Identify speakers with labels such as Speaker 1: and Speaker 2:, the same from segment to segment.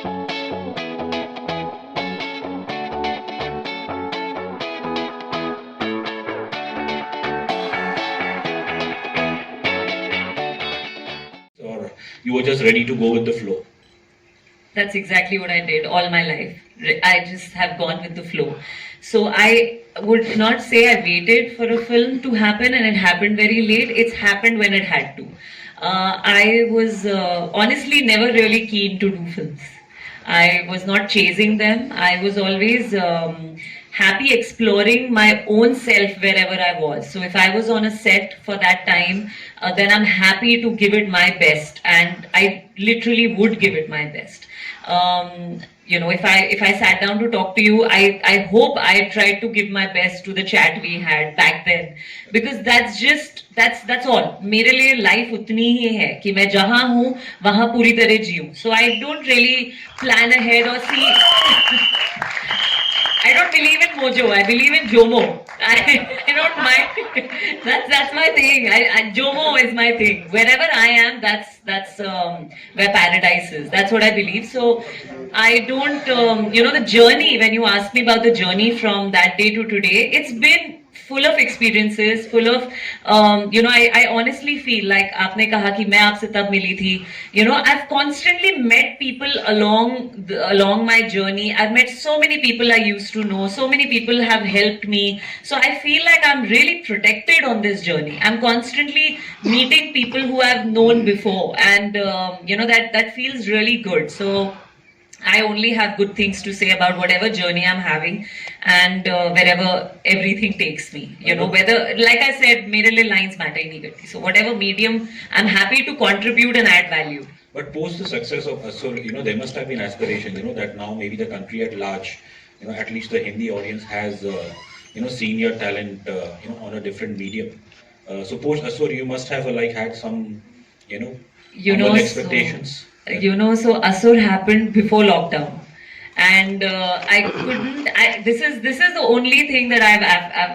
Speaker 1: Or you were just ready to go with the flow?
Speaker 2: That's exactly what I did all my life. I just have gone with the flow. So I would not say I waited for a film to happen and it happened very late. It's happened when it had to. I was honestly never really keen to do films. I was not chasing them. I was always happy exploring my own self wherever I was. So if I was on a set for that time, then I'm happy to give it my best, and I literally would give it my best. If I sat down to talk to you, I hope I tried to give my best to the chat we had back then, because that's all. मेरे लिए life उतनी ही है कि मैं जहाँ हूँ वहाँ पूरी तरह जीऊँ. So I don't really plan ahead or see. I don't believe in mojo. I believe in Jomo. I don't mind. That's my thing. Jomo is my thing. Wherever I am, that's where paradise is. That's what I believe. So I don't. The journey. When you ask me about the journey from that day to today, it's been full of experiences, full of, I honestly feel like आपने कहा कि मैं आपसे तब मिली थी. I've constantly met people along my journey. I've met so many people I used to know. So many people have helped me. So I feel like I'm really protected on this journey. I'm constantly meeting people who I've known before, and that feels really good. So I only have good things to say about whatever journey I'm having, and wherever everything takes me. Whether, like I said, mere liye lines matter hi nahi karti. So whatever medium, I'm happy to contribute and add value.
Speaker 1: But post the success of Asur, there must have been aspiration, that now maybe the country at large, at least the Hindi audience has, senior talent, on a different medium. So post Asur, you must have had some, humble expectations.
Speaker 2: So Asur happened before lockdown, and this is the only thing that I've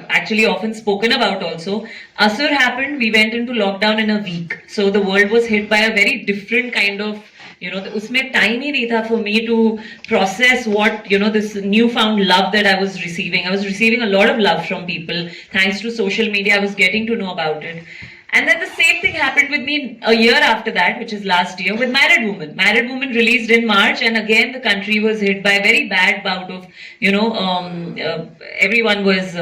Speaker 2: actually often spoken about. Also, Asur happened. We went into lockdown in a week, so the world was hit by a very different kind of. उसमें time ही नहीं था for me to process what this newfound love that I was receiving. I was receiving a lot of love from people thanks to social media. I was getting to know about it. And then the same thing happened with me a year after that, which is last year, with Married Woman. Married Woman released in March, and again the country was hit by a very bad bout of, everyone was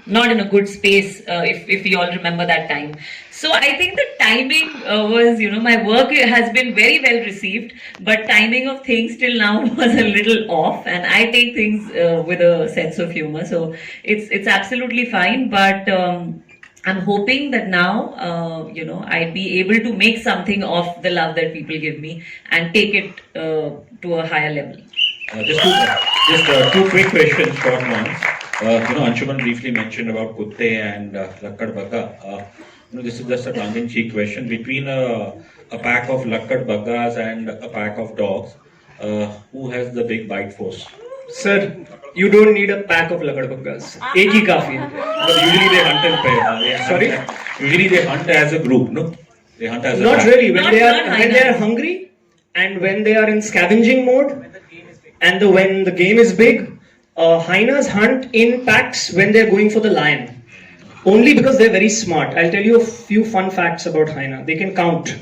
Speaker 2: not in a good space, if you all remember that time. So I think the timing was, my work has been very well received, but timing of things till now was a little off, and I take things with a sense of humor. So it's absolutely fine, but I'm hoping that now, I'd be able to make something of the love that people give me and take it to a higher level.
Speaker 1: Just two quick questions, short ones. Anshuman briefly mentioned about Kutte and Lakkad Bagga. This is just a tongue-in-cheek question. Between a pack of Lakkad Baggas and a pack of dogs, who has the big bite force?
Speaker 3: Sir, you don't need a pack of lakadbaggas. एक ही काफी है.
Speaker 1: But usually they hunt in pair.
Speaker 3: Sorry?
Speaker 1: Usually they hunt as a group, no? They hunt as a
Speaker 3: Not
Speaker 1: pack.
Speaker 3: really. When
Speaker 2: Not
Speaker 3: they are hungry and when they are in scavenging mode and when the game is big, hyenas hunt in packs when they are going for the lion. Only because they're very smart. I'll tell you a few fun facts about hyena. They can count.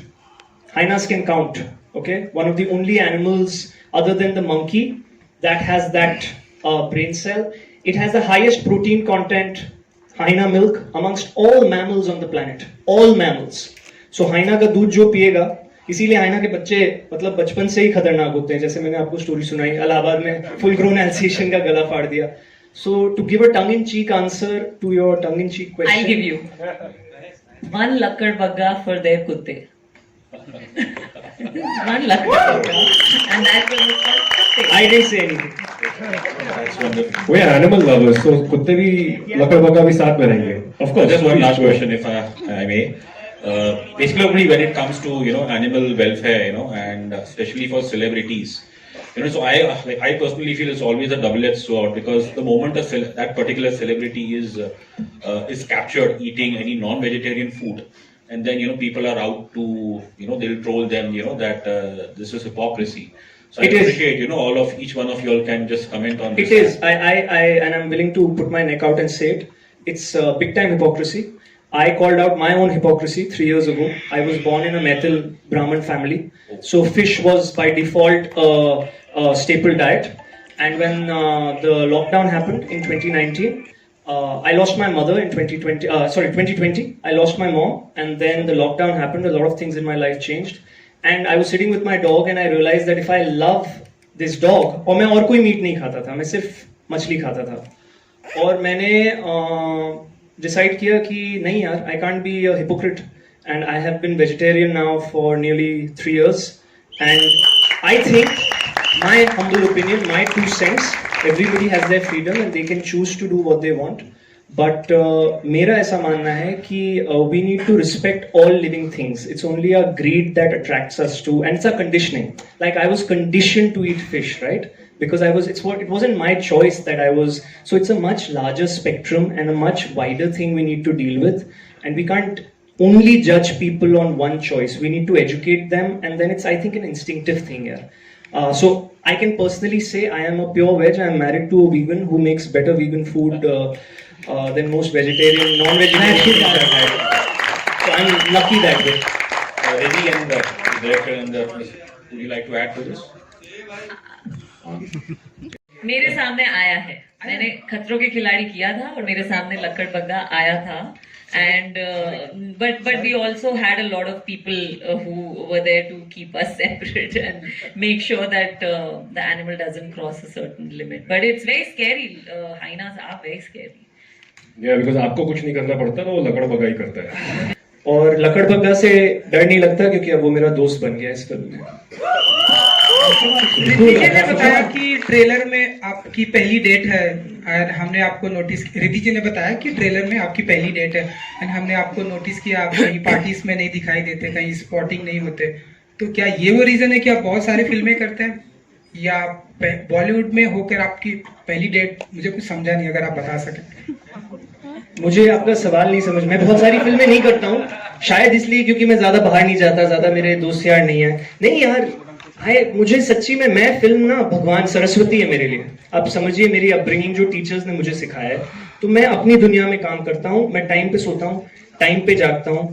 Speaker 3: Hyenas can count. Okay, one of the only animals other than the monkey that has that brain cell. It has the highest protein content, hyena milk, amongst all mammals on the planet. All mammals. So hyena का दूध जो पिएगा, इसीलिए hyena के बच्चे मतलब बचपन से ही खतरनाक होते हैं. जैसे मैंने आपको स्टोरी सुनाई, इलाहाबाद में full grown Alsatian का गला फाड़ दिया. So to give a tongue-in-cheek answer to your tongue-in-cheek question,
Speaker 2: I'll give you one Lakkad Bagga for their kutte. One Lakkad Bagga, and that was called kutte.
Speaker 3: I didn't say anything.
Speaker 1: That's wonderful.
Speaker 4: We are animal lovers, so कुत्ते भी लकड़ बग्गा भी साथ में रहेंगे.
Speaker 1: Of course, just one last question, if I may. Basically, when it comes to animal welfare, and especially for celebrities, so I personally feel it's always a double-edged sword, because the moment that particular celebrity is captured eating any non-vegetarian food, and then people are out to they'll troll them that this is hypocrisy. So I
Speaker 3: It is.
Speaker 1: appreciate, you know, all of each one of you all can just comment on this.
Speaker 3: It is. And I'm willing to put my neck out and say it. It's big time hypocrisy. I called out my own hypocrisy 3 years ago. I was born in a Maithil Brahmin family, so fish was by default a staple diet. And when the lockdown happened in 2019, I lost my mother in 2020. I lost my mom, and then the lockdown happened. A lot of things in my life changed, and I was sitting with my dog, and I realized that if I love this dog, और मैं और कोई meet नहीं खाता था, मैं सिर्फ मछली खाता था, और मैंने डिसाइड किया कि नहीं यार, I can't be a hypocrite, and I have been vegetarian now for nearly 3 years, and I think, my humble opinion, my 2 cents, everybody has their freedom and they can choose to do what they want. But मेरा ऐसा मानना है कि we need to respect all living things. It's only a greed that attracts us to, and it's a conditioning. Like I was conditioned to eat fish, right? Because it wasn't my choice that I was. So it's a much larger spectrum and a much wider thing we need to deal with, and we can't only judge people on one choice. We need to educate them, and then it's, I think, an instinctive thing here. So I can personally say I am a pure veg. I am married to a vegan who makes better vegan food than most vegetarian, non-vegetarian I've had. So I'm lucky that way.
Speaker 1: Reddy and the director and the, would you like to add to this?
Speaker 2: मेरे सामने आया है, मैंने खतरों के खिलाड़ी किया था और मेरे सामने लक्कड़ बग्गा आया था, and but we also had a lot of people who were there to keep us separate and make sure that the animal doesn't cross a certain limit. But it's very scary. Hyenas are very scary.
Speaker 4: या because आपको कुछ नहीं करना पड़ता ना, वो लकड़ बगा ही करता है.
Speaker 3: और लकड़ बग्गा से डर नहीं लगता क्योंकि अब वो मेरा दोस्त बन गया इस फिल्म में.
Speaker 5: रिद्धि जी ने बताया कि ट्रेलर में आपकी पहली डेट है, और हमने आपको नोटिस, रिद्धि जी ने बताया कि ट्रेलर में आपकी पहली डेट है, एंड हमने आपको नोटिस किया आप कहीं पार्टीज में नहीं दिखाई देते, कहीं स्पॉटिंग नहीं होते. तो क्या ये वो रीजन है कि आप बहुत सारी फिल्में करते हैं, या बॉलीवुड में होकर आपकी पहली डेट? मुझे कुछ समझा नहीं, अगर आप बता सकें.
Speaker 3: मुझे आपका सवाल नहीं समझ. मैं बहुत सारी फिल्में नहीं करता हूँ, शायद इसलिए क्योंकि मैं ज्यादा बाहर नहीं जाता, ज्यादा मेरे दोस्त यार नहीं है. नहीं यार, मुझे सच्ची में, मैं फिल्म ना भगवान सरस्वती है मेरे लिए. आप समझिए मेरी अपब्रिंगिंग जो टीचर्स ने मुझे सिखाया है. तो मैं अपनी दुनिया में काम करता हूँ, मैं टाइम पे सोता हूँ, टाइम पे जागता हूँ,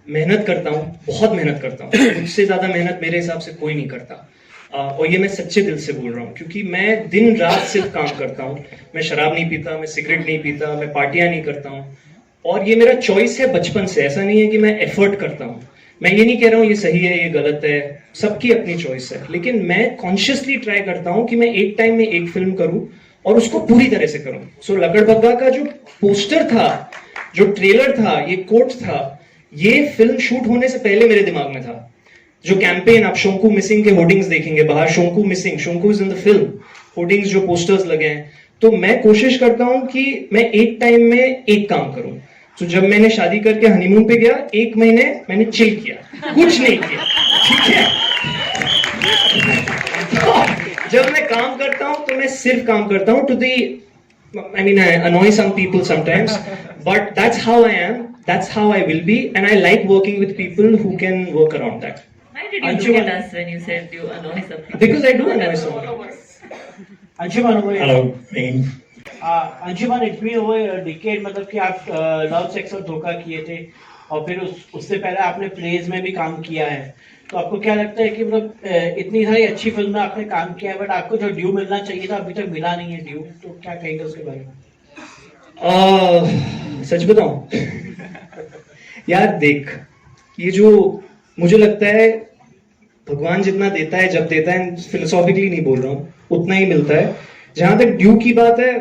Speaker 3: मेहनत करता हूँ, बहुत मेहनत करता हूँ. मुझसे ज्यादा मेहनत मेरे हिसाब से कोई नहीं करता. और ये मैं सच्चे दिल से बोल रहा हूँ, क्योंकि मैं दिन रात सिर्फ काम करता हूँ. मैं शराब नहीं पीता, मैं सिगरेट नहीं पीता, मैं पार्टियां नहीं करता हूँ, और ये मेरा चॉइस है बचपन से. ऐसा नहीं है कि मैं एफर्ट करता हूँ. मैं ये नहीं कह रहा हूँ ये सही है ये गलत है, सबकी अपनी चॉइस है. लेकिन मैं कॉन्शियसली ट्राई करता हूँ कि मैं एक टाइम में एक फिल्म करूँ और उसको पूरी तरह से करूँ. सो लकड़ बग्गा का जो पोस्टर था, जो ट्रेलर था, ये कोट था, ये फिल्म शूट होने से पहले मेरे दिमाग में था. जो कैंपेन, आप शोंकू मिसिंग के होर्डिंग्स देखेंगे बाहर, Shonku missing, Shonku is in the film, hoardings जो पोस्टर्स लगे हैं. तो मैं कोशिश करता हूं कि मैं एक टाइम में एक काम करूं. तो जब मैंने शादी करके हनीमून पे गया, 1 महीने मैंने चिल किया, कुछ नहीं किया, ठीक है. तो जब मैं काम करता हूं तो मैं सिर्फ काम करता हूं. टू दी, I mean, I annoy some people sometimes, but that's how I am, that's how I will be, and I like working with people who can work around that.
Speaker 2: Why did you look at us when you said you annoy some people?
Speaker 3: Because I do annoy someone.
Speaker 6: Anshuman,
Speaker 4: hello.
Speaker 6: Anshuman, it's been over a decade, मतलब कि आप love, sex और धोखा किए थे, और फिर उससे पहले आपने प्लेज में भी काम किया है. तो आपको क्या लगता है कि मतलब इतनी सारी अच्छी फिल्म में आपने काम किया है, बट आपको जो ड्यू मिलना चाहिए था अभी तक मिला नहीं है ड्यू, तो क्या कहेंगे उसके बारे में?
Speaker 3: सच बताऊं यार, देख, ये जो मुझे लगता है भगवान जितना देता है, जब देता है, फिलोसॉफिकली नहीं बोल रहा हूँ, उतना ही मिलता है. जहां तक ड्यू की बात है,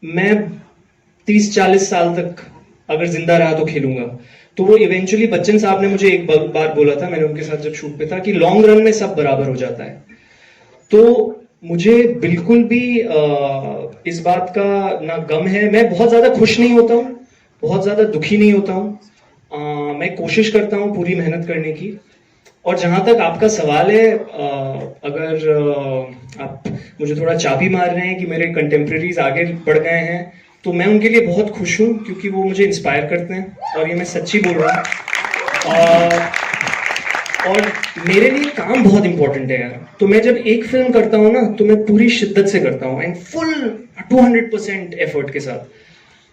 Speaker 3: मैं 30-40 साल तक अगर जिंदा रहा तो खेलूंगा. तो वो इवेंचुअली बच्चन साहब ने मुझे एक बार बोला था, मैंने उनके साथ जब शूट पे था, कि लॉन्ग रन में सब बराबर हो जाता है. तो मुझे बिल्कुल भी इस बात का ना गम है. मैं बहुत ज्यादा खुश नहीं होता हूँ, बहुत ज्यादा दुखी नहीं होता हूँ. मैं कोशिश करता हूँ पूरी मेहनत करने की. और जहां तक आपका सवाल है, अगर आप मुझे थोड़ा चाबी मार रहे हैं कि मेरे कंटेम्प्रेरीज आगे बढ़ गए हैं, तो मैं उनके लिए बहुत खुश हूँ, क्योंकि वो मुझे इंस्पायर करते हैं, और ये मैं सच्ची बोल रहा हूँ. और मेरे लिए काम बहुत इंपॉर्टेंट है यार. तो मैं जब एक फिल्म करता हूँ ना तो मैं पूरी शिद्दत से करता हूँ एंड फुल 200% एफर्ट के साथ.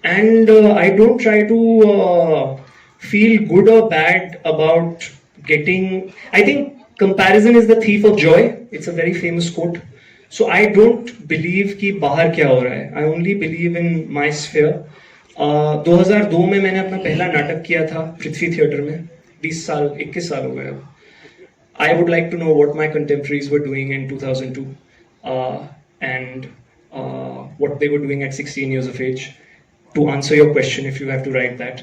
Speaker 3: And I don't try to feel good or bad about getting. I think comparison is the thief of joy. It's a very famous quote. So I don't believe कि बाहर क्या हो रहा है. I only believe in my sphere. 2002 में मैंने अपना पहला नाटक किया था पृथ्वी थिएटर में. 21 साल हो गए अब. I would like to know what my contemporaries were doing in 2002 and what they were doing at 16 years of age. To answer your question, if you have to write that,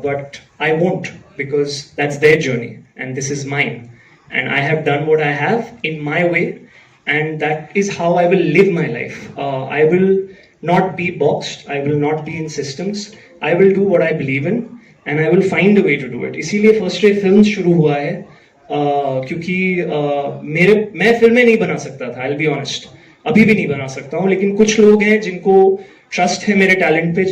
Speaker 3: but I won't, because that's their journey and this is mine, and I have done what I have in my way, and that is how I will live my life. I will not be boxed, I will not be in systems, I will do what I believe in and I will find a way to do it. इसीलिए first day film शुरू हुआ है क्योंकि मैं फिल्में नहीं बना सकता था. I'll be honest, अभी भी नहीं बना सकता हूँ, लेकिन कुछ लोग हैं जिनको ट्रस्ट है मेरे टैलेंट पे,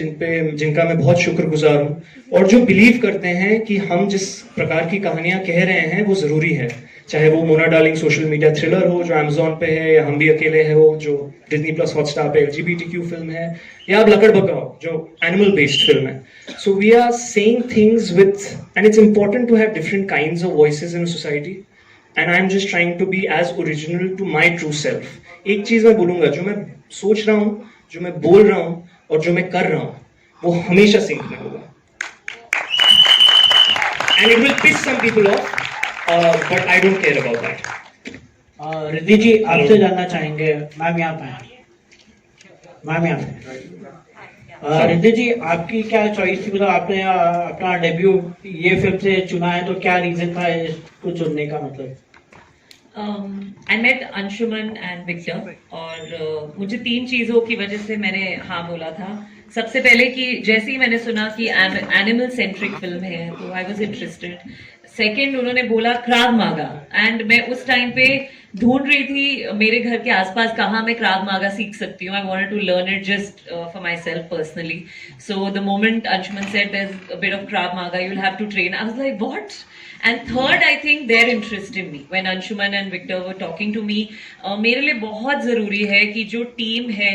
Speaker 3: जिनका मैं बहुत शुक्रगुजार हूँ और जो बिलीव करते हैं कि हम जिस प्रकार की कहानियां कह रहे हैं वो जरूरी है. चाहे वो Mona darling social media thriller हो जो अमेजोन पे है, या हम भी अकेले है हो जो डिज्नी प्लस हॉटस्टार पे LGBTQ फिल्म है, या अब लकड़ बका हो जो एनिमल बेस्ड फिल्म है. So we are saying things with, and it's important to have different kinds of voices in society, and I am just trying to be as original to my true self. एक चीज मैं बोलूंगा, जो मैं सोच रहा हूँ, जो मैं बोल रहा हूँ और जो मैं कर रहा हूँ वो हमेशा सिंक में होगा. And it will piss some people off, but I don't care about that.
Speaker 6: Riddhi ji आपसे जानना चाहेंगे. मैम यहाँ पे, मैम यहाँ पे. रिद्धि जी आपकी क्या चॉइस थी, मतलब आपने अपना डेब्यू ये फिल्म से चुना है, तो क्या रीजन था इसको चुनने का? मतलब
Speaker 2: I met Anshuman and Victor और मुझे 3 चीजों की वजह से मैंने हाँ बोला था. सबसे पहले कि जैसे ही मैंने सुना कि एनिमल सेंट्रिक फिल्म है तो आई वॉज इंटरेस्टेड. सेकेंड, उन्होंने बोला क्राव मागा, एंड मैं उस टाइम पे ढूंढ रही थी मेरे घर के आसपास कहाँ मैं क्राव मागा सीख सकती हूँ. I wanted to learn it just for my self personally. So the moment Anshuman said there is a bit of Krav Maga, you will have to train, I was like what. And third, I think their interest in me. When Anshuman and Victor were talking to me, मेरे लिए बहुत जरूरी है कि जो team है,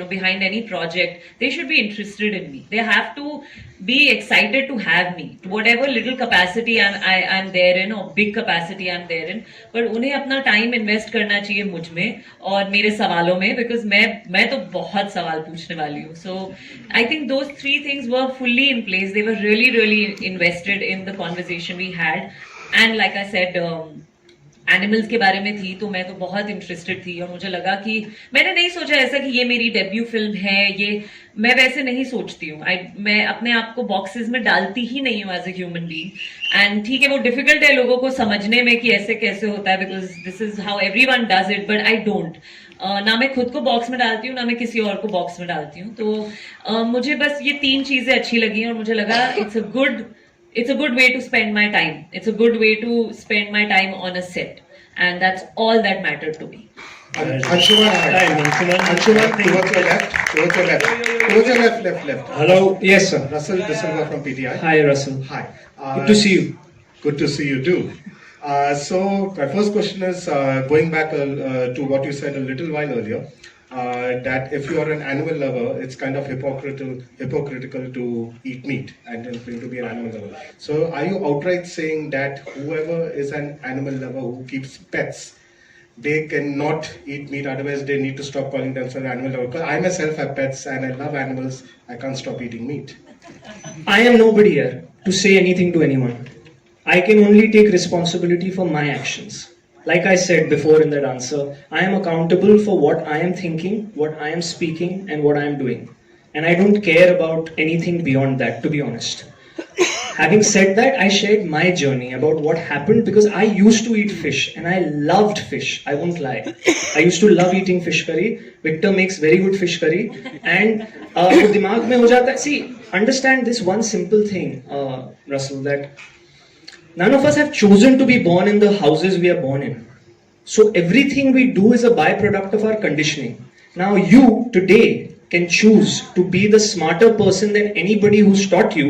Speaker 2: behind any project, they should be interested in me. They have to be excited to have me, whatever little capacity I'm there in or big capacity I'm there in. But उन्हें अपना time invest करना चाहिए मुझ में और मेरे सवालों में, because मैं तो बहुत सवाल पूछने वाली हूँ. So I think those 3 things were fully in place. They were really invested in the conversation we had. And like I said, animals के बारे में थी तो मैं तो बहुत इंटरेस्टेड थी और मुझे लगा कि मैंने नहीं सोचा ऐसा कि ये मेरी डेब्यू फिल्म है. ये मैं वैसे नहीं सोचती हूँ. मैं अपने आप को बॉक्सेस में डालती ही नहीं हूँ as a human being. And ठीक है, वो डिफिकल्ट है लोगों को समझने में कि ऐसे कैसे होता है, because this is how everyone does it, but I don't. ना मैं खुद को बॉक्स में डालती हूँ, ना मैं किसी और को बॉक्स में डालती हूँ. तो मुझे बस ये 3 चीजें अच्छी लगी और मुझे लगा it's a good way to spend my time. It's a good way to spend my time on a set, and that's all that mattered to me.
Speaker 7: Anshuman, towards your left.
Speaker 3: Hello, yes sir.
Speaker 7: Russell De Silva from PTI.
Speaker 3: Hi Russell.
Speaker 7: Hi.
Speaker 3: Good to see you.
Speaker 7: Good to see you too. So my first question is going back to what you said a little while earlier. That if you are an animal lover, it's kind of hypocritical to eat meat and then claim to be an animal lover. So are you outright saying that whoever is an animal lover who keeps pets, they cannot eat meat, otherwise they need to stop calling themselves animal lover? Because I myself have pets and I love animals, I can't stop eating meat.
Speaker 3: I am nobody here to say anything to anyone. I can only take responsibility for my actions. Like I said before in that answer, I am accountable for what I am thinking, what I am speaking, and what I am doing. And I don't care about anything beyond that, to be honest. Having said that, I shared my journey about what happened because I used to eat fish and I loved fish. I won't lie. I used to love eating fish curry. Victor makes very good fish curry. And wo dimag mein ho jata hai. See, understand this one simple thing, Russell, that none of us have chosen to be born in the houses we are born in. So everything we do is a byproduct of our conditioning. Now you today can choose to be the smarter person than anybody who's taught you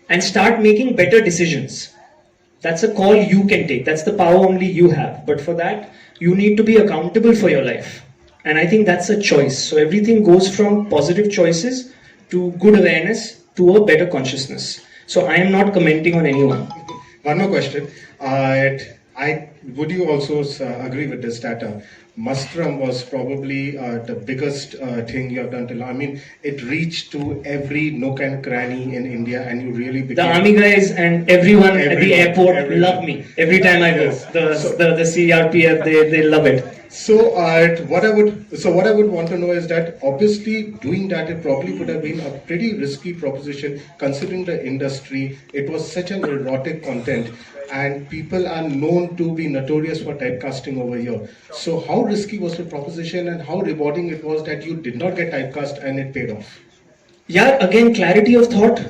Speaker 3: and start making better decisions. That's a call you can take. That's the power only you have. But for that, you need to be accountable for your life. And I think that's a choice. So everything goes from positive choices to good awareness to a better consciousness. So I am not commenting on anyone.
Speaker 7: One more question. Would you also agree with this that Mastram was probably the biggest thing you have done till now? I mean, it reached to every nook and cranny in India, and you really became...
Speaker 3: The army guys and everyone at the airport
Speaker 7: everyone.
Speaker 3: love me every time I go.
Speaker 7: Yes.
Speaker 3: The CRPF, they love it.
Speaker 7: So what I would want to know is that obviously doing that, it probably would have been a pretty risky proposition considering the industry. It was such an erotic content, and people are known to be notorious for typecasting over here. So how risky was the proposition, and how rewarding it was that you did not get typecast and it paid off?
Speaker 3: Yeah, again, clarity of thought.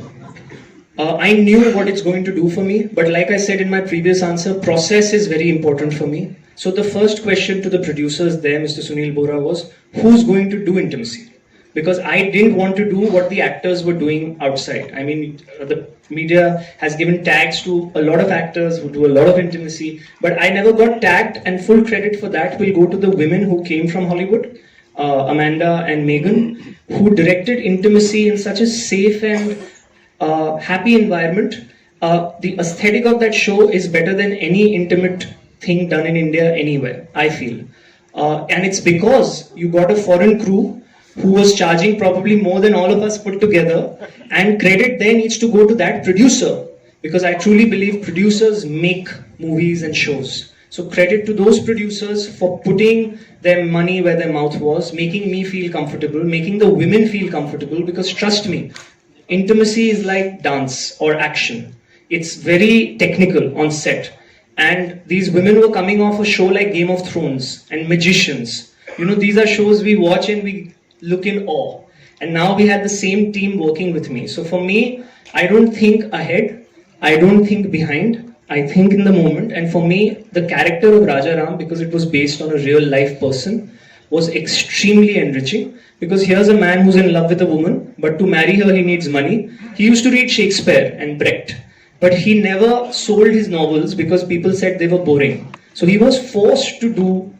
Speaker 3: I knew what it's going to do for me, but like I said in my previous answer, process is very important for me. So the first question to the producers there, Mr. Sunil Bora, was who's going to do intimacy? Because I didn't want to do what the actors were doing outside. I mean, the media has given tags to a lot of actors who do a lot of intimacy, but I never got tagged, and full credit for that will go to the women who came from Hollywood, Amanda and Megan, who directed intimacy in such a safe and happy environment. The aesthetic of that show is better than any intimate thing done in India anywhere, I feel. And it's because you got a foreign crew who was charging probably more than all of us put together, and credit there needs to go to that producer, because I truly believe producers make movies and shows. So credit to those producers for putting their money where their mouth was, making me feel comfortable, making the women feel comfortable, because trust me, intimacy is like dance or action. It's very technical on set. And these women were coming off a show like Game of Thrones and Magicians. You know, these are shows we watch and we look in awe. And now we had the same team working with me. So for me, I don't think ahead. I don't think behind. I think in the moment. And for me, the character of Raja Ram, because it was based on a real life person, was extremely enriching. Because here's a man who's in love with a woman, but to marry her, he needs money. He used to read Shakespeare and Brecht, but he never sold his novels because people said they were boring. So he was forced to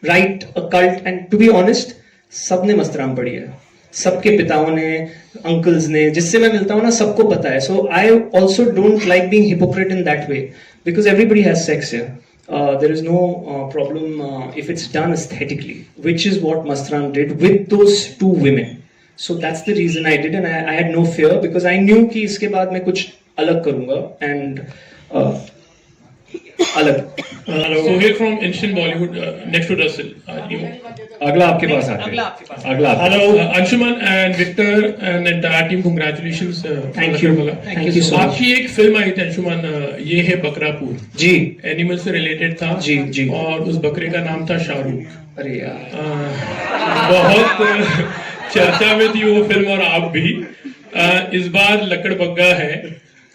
Speaker 3: write a cult, and to be honest, सबने मस्तराम पढ़ी है, सबके पिताओं ने, uncles ने, जिससे मैं मिलता हूँ ना, सबको पता है. So I also don't like being hypocrite in that way, because everybody has sex here. There is no problem if it's done aesthetically, which is what Mastram did with those two women. So that's the reason I did, and I had no fear, because I knew कि इसके बाद मैं कुछ अलग करूँगा, and अलग.
Speaker 8: Sohail from Instant Bollywood, next to Russell.
Speaker 4: अगला आपके पास आते हैं. अगला
Speaker 8: Hello, Anshuman and Victor and the entire team, congratulations.
Speaker 3: Thank you. Thank you so much.
Speaker 8: आपकी एक फिल्म आई थी अंशुमन, ये है बकरापुर.
Speaker 3: जी.
Speaker 8: एनिमल से रिलेटेड था.
Speaker 3: जी जी.
Speaker 8: और उस बकरे का नाम था शाहरुख.
Speaker 3: अरे यार.
Speaker 8: बहुत चर्चा में थी वो फिल्म, और आप भी. इस बार लकड़बग्गा है,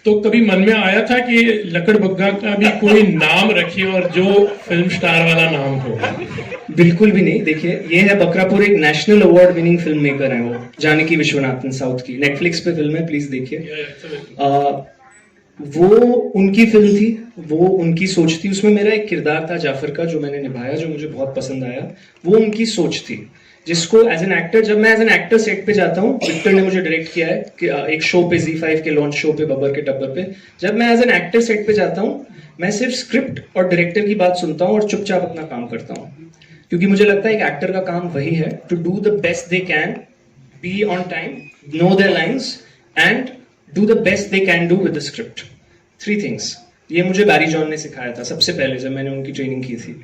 Speaker 8: तो कभी मन में आया था कि लकड़बग्गा का भी कोई नाम रखिए और जो फिल्म स्टार वाला नाम हो?
Speaker 3: बिल्कुल भी नहीं. देखिए, ये है बकरापुर, एक national award winning film maker है वो, जानकी विश्वनाथन, साउथ की. नेटफ्लिक्स पे फिल्म है, प्लीज देखिए. वो उनकी फिल्म थी, वो उनकी सोच थी. उसमें मेरा एक किरदार था जाफर का, जो मैंने निभाया, जो मुझे बहुत पसंद आया. वो उनकी सोच थी, जिसको एज एन एक्टर, जब मैं एज एन एक्टर सेट पे जाता हूँ, विक्टर ने मुझे डायरेक्ट किया है कि एक शो पे, Z5 के लॉन्च शो पे, बब्बर के टब्बर पे, जब मैं एज एन एक्टर सेट पे जाता हूँ, मैं सिर्फ स्क्रिप्ट और डायरेक्टर की बात सुनता हूँ और चुपचाप अपना काम करता हूँ. क्योंकि मुझे लगता है एक एक्टर का काम वही है, to do the best they can, be on time, know their lines, and do the best they can do with the script. 3 थिंग्स. ये मुझे बैरी जॉन ने सिखाया था सबसे पहले जब मैंने उनकी ट्रेनिंग की थी.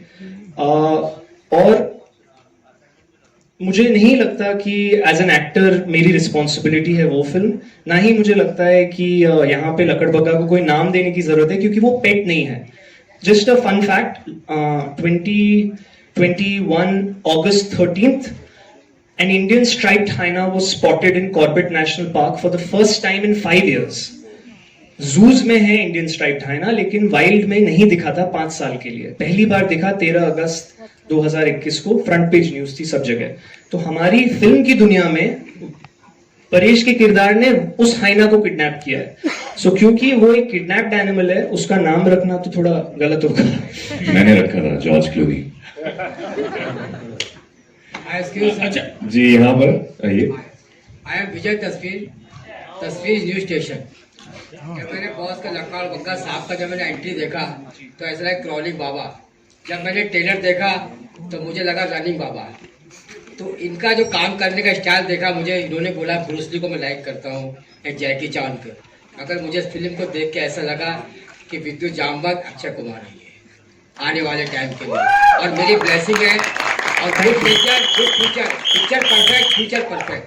Speaker 3: और मुझे नहीं लगता कि एज एन एक्टर मेरी रिस्पॉन्सिबिलिटी है वो फिल्म. ना ही मुझे लगता है कि यहाँ पे लकड़बग्गा को कोई नाम देने की जरूरत है, क्योंकि वो पेट नहीं है. Just a fun fact, 2021 August 13th, an Indian striped hyena was spotted in Corbett National Park for the first time in 5 years. जूज में है इंडियन स्ट्राइप्ड हाइना, लेकिन वाइल्ड में नहीं दिखा था 5 साल के लिए. पहली बार दिखा 13 अगस्त 2021 को, फ्रंट पेज न्यूज थी सब जगह. तो हमारी फिल्म की दुनिया में परेश के किरदार ने उस हाइना को किडनैप किया है. सो क्योंकि वो एक किडनैप्ड एनिमल है, उसका नाम रखना तो थोड़ा गलत होगा.
Speaker 4: मैंने रखा था जॉर्ज क्लूनी.
Speaker 8: अच्छा,
Speaker 4: जी यहाँ पर आइए.
Speaker 9: आई एम विजय तस्वीर न्यूज स्टेशन. जब मैंने बॉस का लक्कड़ बग्गा साहब का जब मैंने एंट्री देखा तो ऐसा लगा क्रॉलिंग बाबा. जब मैंने ट्रेलर देखा तो मुझे लगा रनिंग बाबा. तो इनका जो काम करने का स्टाइल देखा, मुझे इन्होंने बोला ब्रूस ली को मैं लाइक करता हूँ या जैकी चान को. अगर मुझे इस फिल्म को देख के ऐसा लगा कि विद्युत जामवंत अक्षय कुमार है आने वाले टाइम के लिए, और मेरी ब्लेसिंग है. और good future future perfect.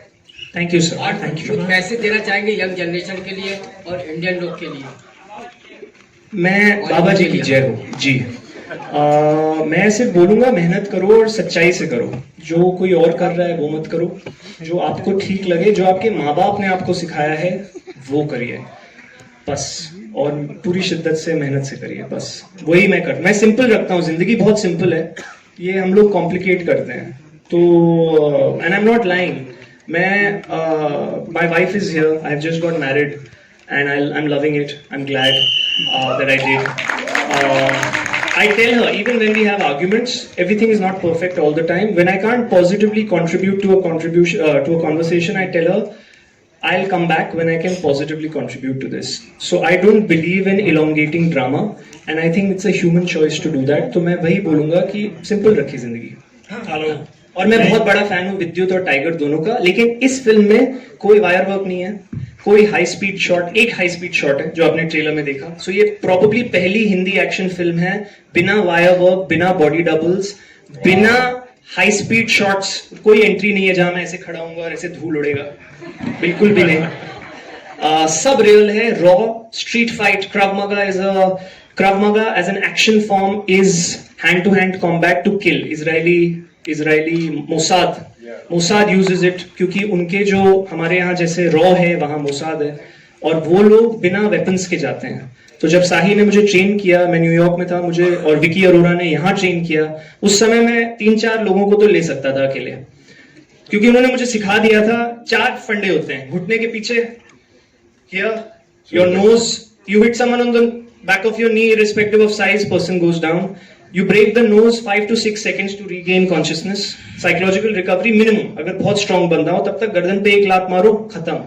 Speaker 3: Thank you sir.
Speaker 9: और
Speaker 3: थैंक यू.
Speaker 9: कुछ मैसेज देना चाहेंगे यंग जनरेशन के लिए और इंडियन लोग के लिए.
Speaker 3: मैं बाबा जी की जय हो जी. मैं सिर्फ बोलूंगा मेहनत करो और सच्चाई से करो. जो कोई और कर रहा है वो मत करो. जो आपको ठीक लगे, जो आपके माँ बाप ने आपको सिखाया है वो करिए बस. और पूरी शिद्दत से मेहनत से करिए बस. वही मैं सिंपल रखता हूँ. जिंदगी बहुत सिंपल है, ये हम लोग कॉम्प्लिकेट करते हैं. तो and I am not lying. मैं my wife is here. I have just got married and I'm loving it. I'm glad that I did. I tell her, even when we have arguments, everything is not perfect all the time. When I can't positively contribute to a conversation, I tell her, I'll come back when I can positively contribute to this. So I don't believe in elongating drama, and I think it's a human choice to do that. तो मैं वही बोलूँगा कि simple रखिए जिंदगी.
Speaker 8: Hello.
Speaker 3: और मैं बहुत बड़ा फैन हूँ विद्युत और टाइगर दोनों का, लेकिन इस फिल्म में कोई वायर वर्क नहीं है, कोई हाई स्पीड शॉट. एक हाई स्पीड शॉट है जो आपने ट्रेलर में देखा. सो ये प्रोबेबली पहली हिंदी एक्शन फिल्म है बिना वायर वर्क, बिना बॉडी डबल्स, बिना हाई स्पीड शॉट्स. कोई एंट्री नहीं है जहां मैं ऐसे खड़ा हूंगा और ऐसे धूल उड़ेगा, बिल्कुल भी नहीं. सब रियल है, raw street fight. Krav Maga as an action form is hand-to-hand combat to kill. Israeli Mossad uses it क्योंकि उनके जो हमारे यहाँ जैसे रॉ है वहाँ मोसाद है, और वो लोग बिना वेपन्स के जाते हैं. तो जब साही ने मुझे ट्रेन किया, मैं न्यूयॉर्क में था, मुझे और विकी अरोरा ने यहाँ ट्रेन किया. उस समय मैं 3-4 लोगों को तो ले सकता था अकेले, क्योंकि उन्होंने मुझे सिखा दिया था 4 फंडे होते हैं. घुटने के पीछे, here, your nose, you hit someone on the back of your knee, irrespective of size, person goes down. You break the nose 5 to 6 seconds to regain consciousness. Psychological recovery minimum. अगर बहुत strong बंदा हो तब तक गर्दन पे एक लात मारो, खत्म.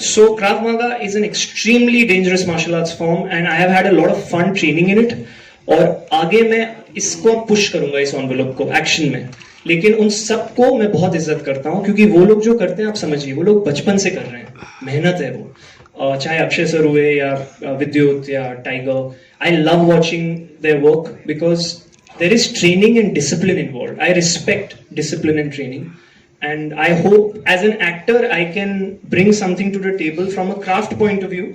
Speaker 3: So Krav Maga is an extremely dangerous martial arts form, and I have had a lot of fun training in it. और आगे मैं इसको पुश करूंगा इस envelope को एक्शन में. लेकिन उन सबको मैं बहुत इज्जत करता हूँ, क्योंकि वो लोग जो करते हैं आप समझिए, वो लोग बचपन से कर रहे हैं, मेहनत है वो. चाहे अक्षय सर हुए या विद्युत या tiger. I love watching their work because there is training and discipline involved. I respect discipline and training, and I hope as an actor I can bring something to the table from a craft point of view,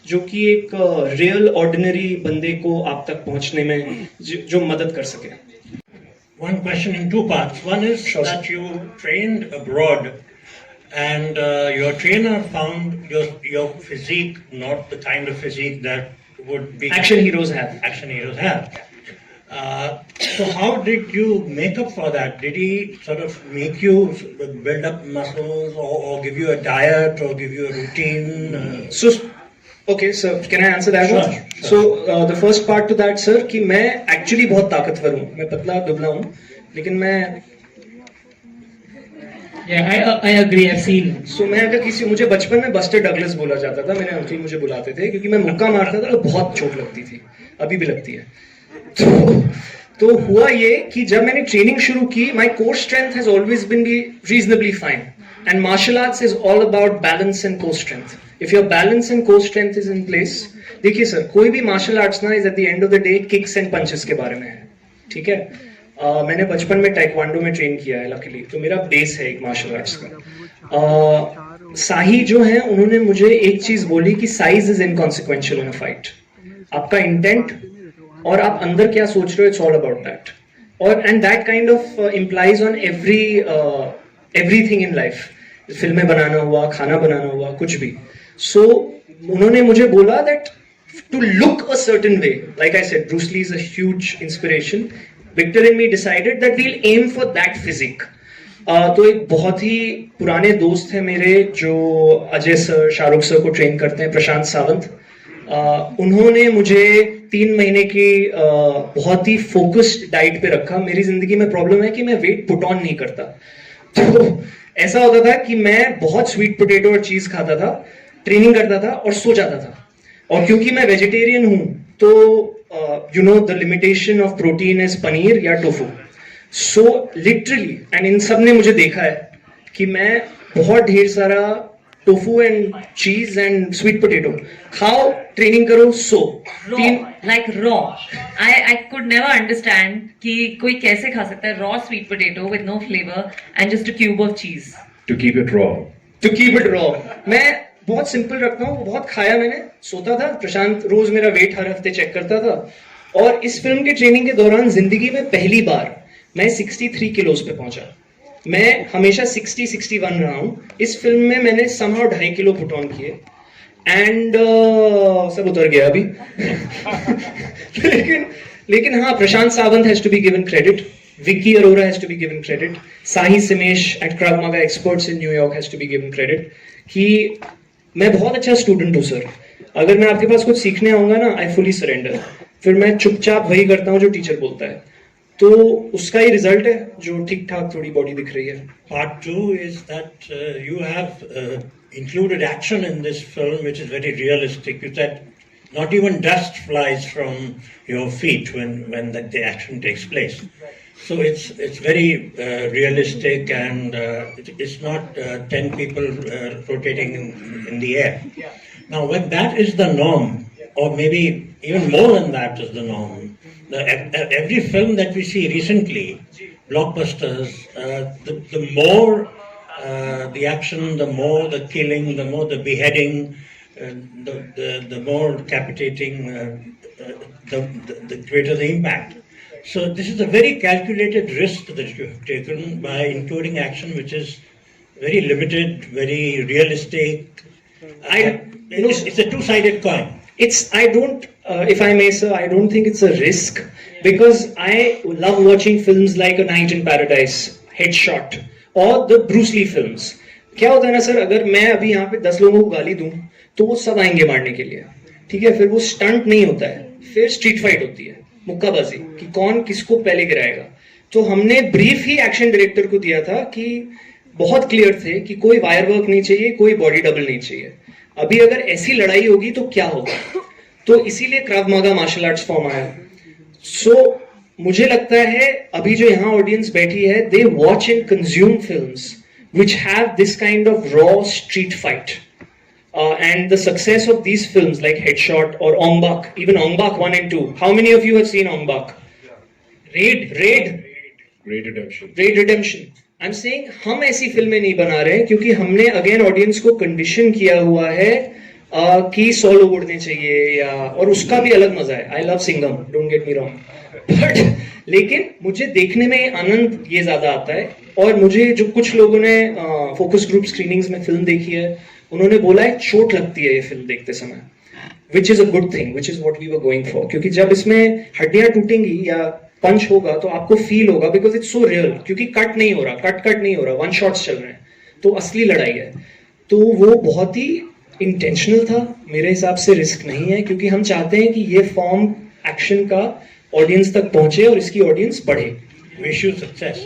Speaker 3: जो कि एक real ordinary बंदे को आप तक पहुंचने में जो मदद कर सके.
Speaker 10: One question in 2 parts. One is that you trained abroad, and your trainer found your physique not the kind of physique that would be
Speaker 3: Action heroes have.
Speaker 10: Action heroes have. So how did you make up for that? Did he sort of make you build up muscles, or give you a diet, or give you a routine?
Speaker 3: So, okay, sir, can I answer that one?
Speaker 10: Sure.
Speaker 3: So, the first part to that, sir, कि मैं actually बहुत ताकतवर हूँ. मैं पतला दुबला हूँ, लेकिन मैं
Speaker 6: I agree. I've seen.
Speaker 3: So मैं अगर किसी, मुझे बचपन में बस्टर डगलस बोला जाता था, मेरे अंकल मुझे बुलाते थे, क्योंकि मैं मुक्का मारता था तो बहुत चोट लगती थी, अभी भी लगती है. तो हुआ ये कि जब मैंने ट्रेनिंग शुरू की, my core strength has always been reasonably fine, and martial arts is all about balance and core strength. If your balance and core strength is in place, देखिए सर, कोई भी martial arts ना is at the end of the day kicks and punches के बारे में है, ठीक है. मैंने बचपन में टाइक्वांडो में ट्रेन किया है लकीली, तो मेरा बेस है एक मार्शल आर्ट्स का. साही जो है, उन्होंने मुझे एक चीज बोली कि size is inconsequential in a fight. आपका इंटेंट और आप अंदर क्या सोच रहे हो, इट्स ऑल अबाउट दैट. और and that kind of implies on everything in life. फिल्में बनाना हुआ, खाना बनाना हुआ, कुछ भी. सो उन्होंने मुझे बोला that to look a certain way, like I said, Bruce Lee is a huge inspiration. Victor and me decided that we'll aim for that physique. तो एक बहुत ही पुराने दोस्त हैं मेरे जो अजय सर, शाहरुख सर को ट्रेन करते हैं, प्रशांत सावंत। उन्होंने मुझे 3 महीने की बहुत ही फोकस्ड डाइट पे रखा। मेरी जिंदगी में प्रॉब्लम है कि मैं वेट पुट ऑन नहीं करता, तो ऐसा होता था कि मैं बहुत स्वीट पोटैटो और चीज खाता था, ट्रेनिंग करता था और सो जाता था। और क्योंकि मैं वेजिटेरियन हूं तो you know the limitation of protein is paneer या टोफू। सो लिटरली एंड इन सब ने मुझे देखा है कि मैं बहुत ढेर सारा टोफू एंड चीज एंड स्वीट पोटैटो खाओ, ट्रेनिंग करो, सो
Speaker 2: raw, like raw. I could never understand कि कोई कैसे खा सकता है raw sweet potato with no flavor and just a cube of cheese.
Speaker 4: To keep it raw.
Speaker 3: To keep it raw. मैं बहुत सिंपल रखता हूँ, बहुत खाया मैंने, सोता था। प्रशांत रोज मेरा वेट हर हफ्ते चेक करता था। और इस फिल्म के ट्रेनिंग के दौरान जिंदगी में पहली बार मैं 63 किलोज पे पहुंचा। मैं हमेशा 60-61 रहा हूँ। इस फिल्म में मैंने समहाउ 2.5 किलो पुट ऑन किए एंड सब उतर गया अभी। लेकिन हाँ, Prashant Sawant has to be given credit, Vicky Arora has to be given credit, Sahi Simesh at Krav Maga Experts in New York has to be given credit कि मैं बहुत अच्छा स्टूडेंट हूँ सर। अगर मैं आपके पास कुछ सीखने आऊंगा ना, आई फुली सरेंडर। फिर मैं चुपचाप वही करता हूँ जो टीचर बोलता है, तो उसका ही रिजल्ट है जो ठीक ठाक थोड़ी बॉडी दिख रही है।
Speaker 10: Part 2 is that you have included action in this film, which is very realistic. You said not even dust flies from your feet when the action takes place. So it's very realistic, and it's not 10 people rotating in the air. Now, when that is the norm, or maybe even more than that is the norm, every film that we see recently, blockbusters, the more the action, the more the killing, the more the beheading, the more decapitating, the greater the impact. So this is a very calculated risk that you have taken by including action which is very limited, very realistic. It's a two-sided coin.
Speaker 3: I don't, if I may sir, I don't think it's a risk because I love watching films like A Night in Paradise, Headshot or the Bruce Lee films. क्या होता है ना sir, अगर मैं अभी यहाँ पे 10 लोगों को गाली दूं तो वो सब आएंगे मारने के लिए, ठीक है? फिर वो स्टंट नहीं होता है, फिर स्ट्रीट फाइट होती है, मुक्काबाजी, कि कौन किसको पहले गिराएगा। तो हमने ब्रीफ ही एक्शन डायरेक्टर को दिया था कि बहुत क्लियर थे कि कोई वायर वर्क नहीं चाहिए, कोई बॉडी डबल नहीं चाहिए। अभी अगर ऐसी लड़ाई होगी तो क्या होगा, तो इसीलिए क्राव मागा मार्शल आर्ट्स फॉर्म आया। सो मुझे लगता है अभी जो यहाँ ऑडियंस बैठी है, they watch and consume films which have this kind of raw street fight. And the success of these films like Headshot or Ong Bak, even Ong Bak 1 and 2. How many of you have seen Ong Bak? Raid Redemption. I'm saying हम ऐसी फिल्में नहीं बना रहे क्योंकि हमने again audience को condition किया हुआ है कि 100 लोग उड़ने चाहिए या, और उसका भी अलग मजा है। I love Singham, don't get me wrong, but लेकिन मुझे देखने में आनंद ये ज्यादा आता है। और मुझे जो कुछ लोगों ने फोकस ग्रुप स्क्रीनिंग्स में फिल्म देखी है, उन्होंने बोला है चोट लगती है ये फिल्म देखते समय, which is a good thing, which is what we were going for. क्योंकि जब इसमें हड्डियां टूटेंगी या पंच होगा तो आपको फील होगा, बिकॉज इट्स सो रियल, क्योंकि कट नहीं हो रहा, कट नहीं हो रहा, 1 शॉट्स चल रहे हैं, तो असली लड़ाई है। तो वो बहुत ही इंटेंशनल था, मेरे हिसाब से रिस्क नहीं है, क्योंकि हम चाहते हैं कि ये फॉर्म एक्शन का ऑडियंस तक पहुंचे और इसकी ऑडियंस बढ़े।
Speaker 10: Wish you success.